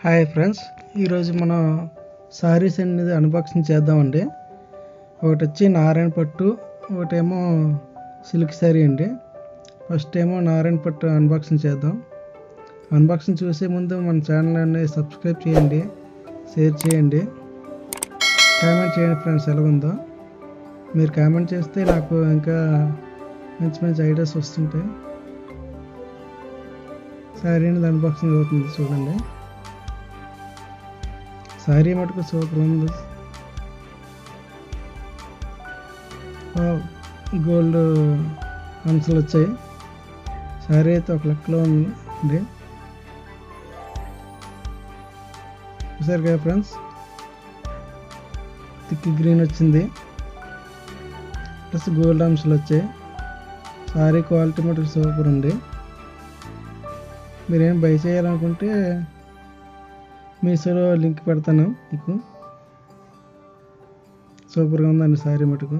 Hi friends, ఈరోజు మనం సారీస్ అనేది అన్బాక్సింగ్ చేద్దామండి. ఒకటి వచ్చి నారాయణ పట్టు, ఒకటేమో సిల్క్ సారీ అండి. ఫస్ట్ ఏమో నారాయణ పట్టు అన్బాక్సింగ్ చేద్దాం. అన్బాక్సింగ్ చూసే ముందు మన ఛానల్ని సబ్స్క్రైబ్ చేయండి, షేర్ చేయండి, కామెంట్ చేయండి ఫ్రెండ్స్. ఎలా ఉందో మీరు కామెంట్ చేస్తే నాకు ఇంకా మంచి మంచి ఐడియాస్ వస్తుంటాయి. సారీ అనేది అన్బాక్సింగ్ అవుతుంది చూడండి. సారీ మటుకు సూపర్ ఉంది. గోల్డ్ అంశాలు వచ్చాయి. సారీ అయితే ఒక లెక్కలో ఉంది. చూసారు కదా ఫ్రెండ్స్, థిక్ గ్రీన్ వచ్చింది, ప్లస్ గోల్డ్ అంశాలు వచ్చాయి. సారీ క్వాలిటీ మటుకు సూపర్ ఉంది. మీరేం బై చేయాలనుకుంటే మీషోలో లింక్ పెడతాను మీకు. సూపర్గా ఉందండి సారీ మటుకు.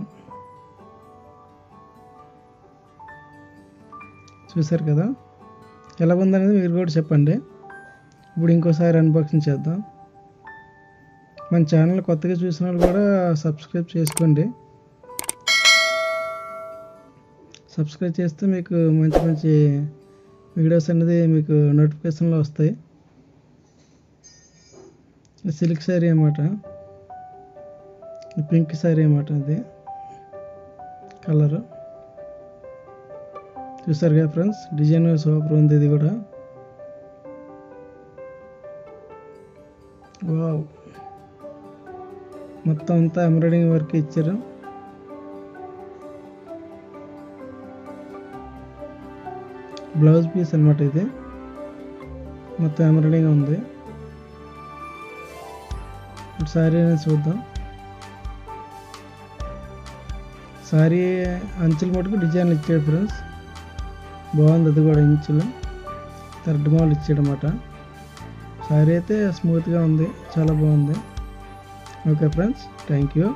చూసారు కదా, ఎలా ఉందనేది మీరు కూడా చెప్పండి. ఇప్పుడు ఇంకోసారి అన్బాక్సింగ్ చేద్దాం. మన ఛానల్ కొత్తగా చూసిన వాళ్ళు కూడా సబ్స్క్రైబ్ చేసుకోండి. సబ్స్క్రైబ్ చేస్తే మీకు మంచి మంచి వీడియోస్ అనేది మీకు నోటిఫికేషన్లో వస్తాయి. సిల్క్ శారీ అన్నమాట, పింక్ శారీ అన్నమాట. అది కలరు చూసారు కదా ఫ్రెండ్స్, డిజైన్ సూపర్ ఉంది. ఇది కూడా వావ్, మొత్తం అంతా ఎంబ్రాయిడింగ్ వర్క్ ఇచ్చారు. బ్లౌజ్ పీస్ అన్నమాట. ఇది మొత్తం ఎంబ్రాయిడింగ్ ఉంది. సారీ అనేది చూద్దాం. సారీ అంచులు మటుకు డిజైన్లు ఇచ్చాడు ఫ్రెండ్స్, బాగుంది. అది కూడా ఇంచులు థర్డ్ మాల్ ఇచ్చాడు అన్నమాట. సారీ అయితే స్మూత్గా ఉంది, చాలా బాగుంది. Okay friends, thank you.